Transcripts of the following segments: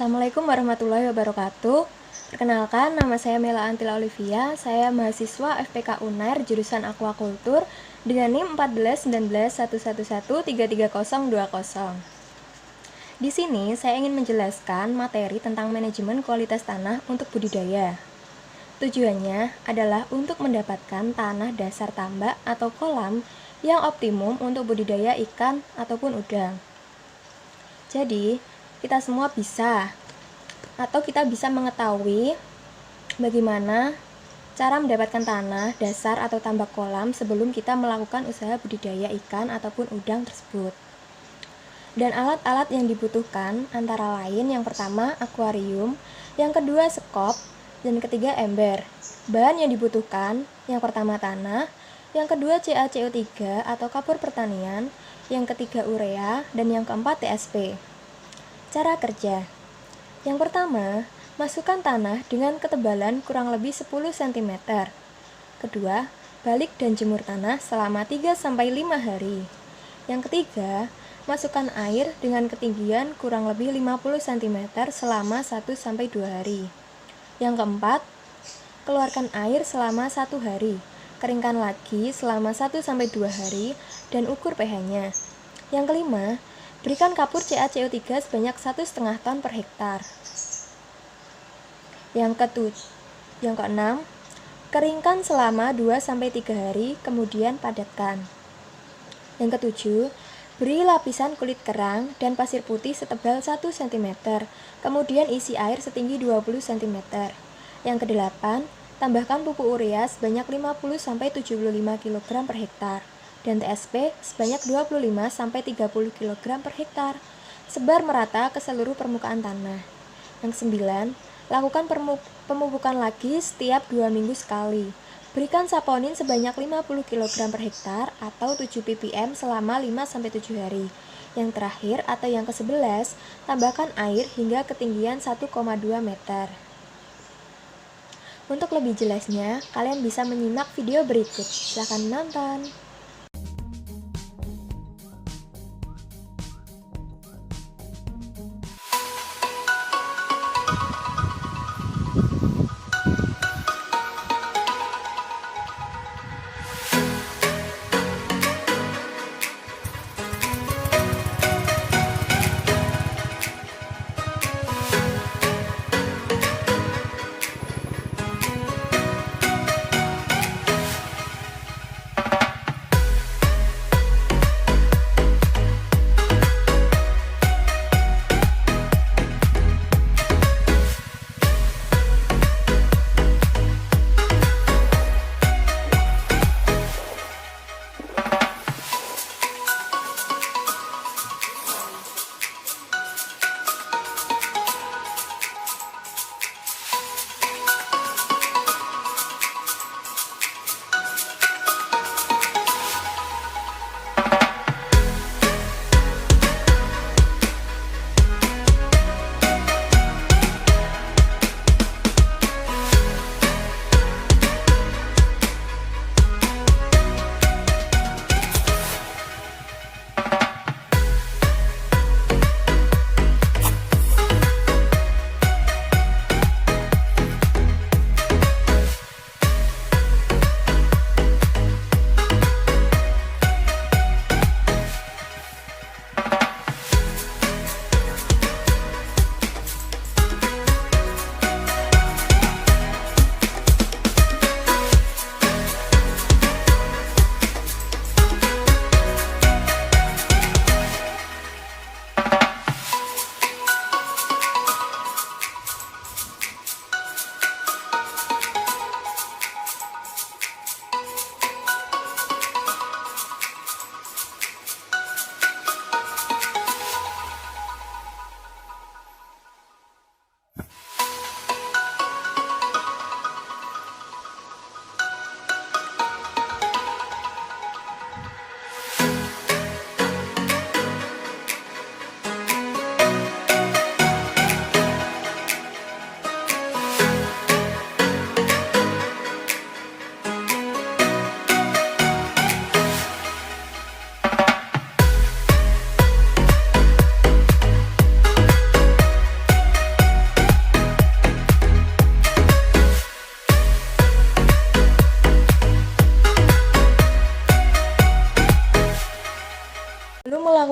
Assalamualaikum warahmatullahi wabarakatuh. Perkenalkan, nama saya Mela Antila Olivia. Saya mahasiswa FPK UNAIR jurusan Aquakultur dengan NIM 1419111333020. Di sini saya ingin menjelaskan materi tentang manajemen kualitas tanah untuk budidaya. Tujuannya adalah untuk mendapatkan tanah dasar tambak atau kolam yang optimum untuk budidaya ikan ataupun udang. Jadi, kita bisa mengetahui bagaimana cara mendapatkan tanah dasar atau tambak kolam sebelum kita melakukan usaha budidaya ikan ataupun udang tersebut. Dan alat-alat yang dibutuhkan antara lain yang pertama akuarium, yang kedua sekop, dan ketiga ember. Bahan yang dibutuhkan yang pertama tanah, yang kedua CaCO3 atau kapur pertanian, yang ketiga urea, dan yang keempat TSP. Cara kerja. Yang pertama, masukkan tanah dengan ketebalan kurang lebih 10 cm. Kedua, balik dan jemur tanah selama 3-5 hari. Yang ketiga, masukkan air dengan ketinggian kurang lebih 50 cm selama 1-2 hari. Yang keempat, keluarkan air selama 1 hari. Keringkan lagi selama 1-2 hari dan ukur pH-nya. Yang kelima, berikan kapur CaCO3 sebanyak 1,5 ton per hektar. Yang keenam, keringkan selama 2-3 hari, kemudian padatkan. Yang ketujuh, beri lapisan kulit kerang dan pasir putih setebal 1 cm, kemudian isi air setinggi 20 cm. Yang kedelapan, tambahkan pupuk urea sebanyak 50-75 kg per hektar. Dan TSP sebanyak 25-30 kg per hektar. Sebar merata ke seluruh permukaan tanah. Yang kesembilan, lakukan pemupukan lagi setiap 2 minggu sekali. Berikan saponin sebanyak 50 kg per hektar atau 7 ppm selama 5-7 hari. Yang terakhir atau yang ke-11, tambahkan air hingga ketinggian 1,2 meter. Untuk lebih jelasnya, kalian bisa menyimak video berikut. Silakan menonton.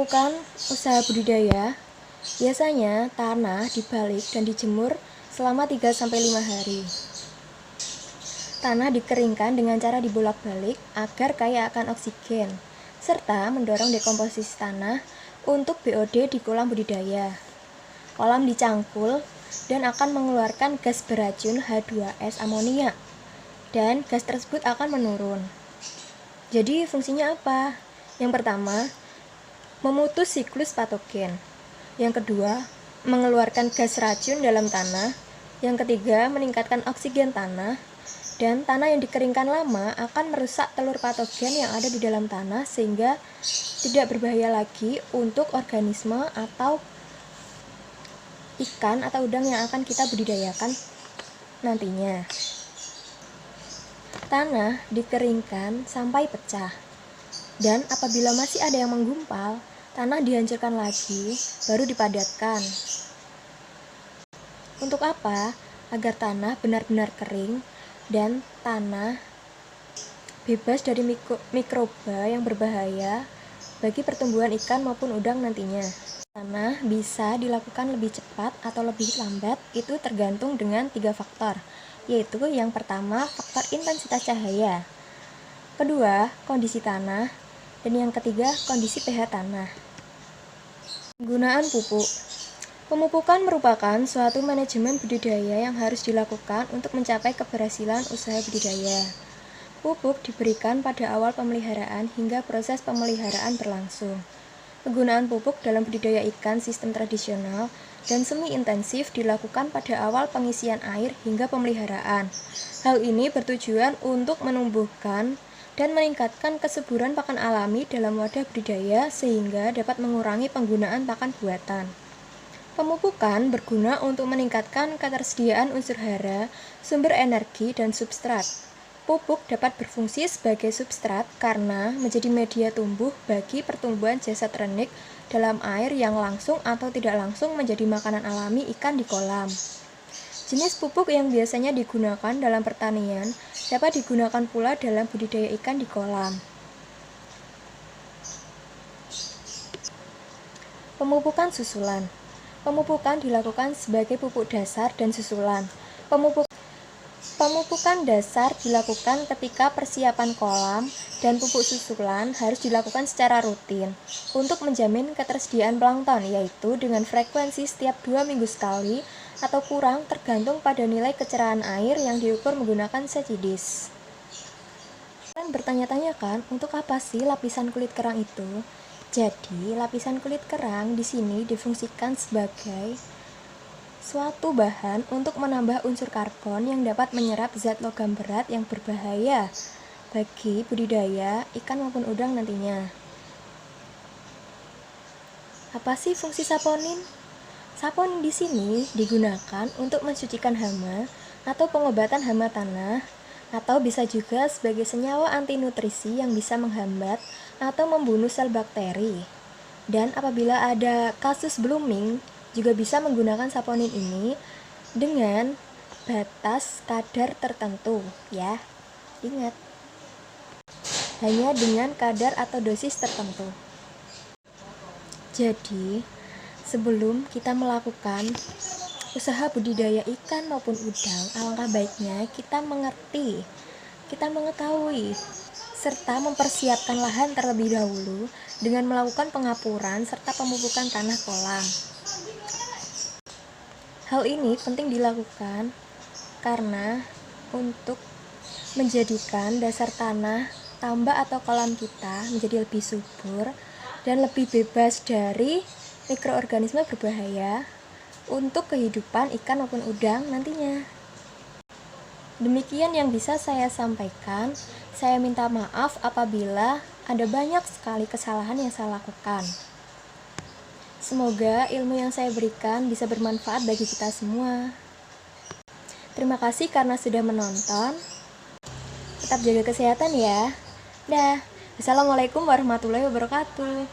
melakukan usaha budidaya, biasanya tanah dibalik dan dijemur selama 3-5 hari. Tanah dikeringkan dengan cara dibolak-balik agar kaya akan oksigen, serta mendorong dekomposisi tanah untuk BOD di kolam budidaya. Kolam dicangkul dan akan mengeluarkan gas beracun H2S amoniak, dan gas tersebut akan menurun. Jadi fungsinya apa? Yang pertama, memutus siklus patogen. Yang kedua, mengeluarkan gas racun dalam tanah. Yang ketiga, meningkatkan oksigen tanah. Dan tanah yang dikeringkan lama akan merusak telur patogen yang ada di dalam tanah sehingga tidak berbahaya lagi untuk organisme atau ikan atau udang yang akan kita budidayakan nantinya. Tanah dikeringkan sampai pecah. Dan apabila masih ada yang menggumpal, tanah dihancurkan lagi, baru dipadatkan. Untuk apa? Agar tanah benar-benar kering dan tanah bebas dari mikroba yang berbahaya bagi pertumbuhan ikan maupun udang nantinya. Tanah bisa dilakukan lebih cepat atau lebih lambat, itu tergantung dengan 3 faktor, yaitu yang pertama faktor intensitas cahaya, kedua kondisi tanah, dan yang ketiga kondisi pH tanah. Penggunaan pupuk. Pemupukan merupakan suatu manajemen budidaya yang harus dilakukan untuk mencapai keberhasilan usaha budidaya. Pupuk diberikan pada awal pemeliharaan hingga proses pemeliharaan berlangsung. Penggunaan pupuk dalam budidaya ikan sistem tradisional dan semi intensif dilakukan pada awal pengisian air hingga pemeliharaan. Hal ini bertujuan untuk menumbuhkan dan meningkatkan kesuburan pakan alami dalam wadah budidaya sehingga dapat mengurangi penggunaan pakan buatan. Pemupukan berguna untuk meningkatkan ketersediaan unsur hara, sumber energi, dan substrat. Pupuk dapat berfungsi sebagai substrat karena menjadi media tumbuh bagi pertumbuhan jasad renik dalam air yang langsung atau tidak langsung menjadi makanan alami ikan di kolam. Jenis pupuk yang biasanya digunakan dalam pertanian dapat digunakan pula dalam budidaya ikan di kolam. Pemupukan susulan. Pemupukan dilakukan sebagai pupuk dasar dan susulan. Pemupukan dasar dilakukan ketika persiapan kolam dan pupuk susulan harus dilakukan secara rutin untuk menjamin ketersediaan plankton, yaitu dengan frekuensi setiap 2 minggu sekali atau kurang tergantung pada nilai kecerahan air yang diukur menggunakan SECIDIS. Kalian bertanya-tanya kan, untuk apa sih lapisan kulit kerang itu? Jadi, lapisan kulit kerang di sini difungsikan sebagai suatu bahan untuk menambah unsur karbon yang dapat menyerap zat logam berat yang berbahaya bagi budidaya ikan maupun udang nantinya. Apa sih fungsi saponin? Saponin di sini digunakan untuk mensucikan hama atau pengobatan hama tanah, atau bisa juga sebagai senyawa anti nutrisi yang bisa menghambat atau membunuh sel bakteri. Dan apabila ada kasus blooming, juga bisa menggunakan saponin ini dengan batas kadar tertentu, ya. Ingat, hanya dengan kadar atau dosis tertentu. Jadi, sebelum kita melakukan usaha budidaya ikan maupun udang, alangkah baiknya kita mengetahui, serta mempersiapkan lahan terlebih dahulu dengan melakukan pengapuran serta pemupukan tanah kolam. Hal ini penting dilakukan karena untuk menjadikan dasar tanah, tambak atau kolam kita menjadi lebih subur dan lebih bebas dari mikroorganisme berbahaya untuk kehidupan ikan maupun udang nantinya. Demikian yang bisa saya sampaikan. Saya minta maaf apabila ada banyak sekali kesalahan yang saya lakukan. Semoga ilmu yang saya berikan bisa bermanfaat bagi kita semua. Terima kasih karena sudah menonton. Tetap jaga kesehatan ya. Dah. Assalamualaikum warahmatullahi wabarakatuh.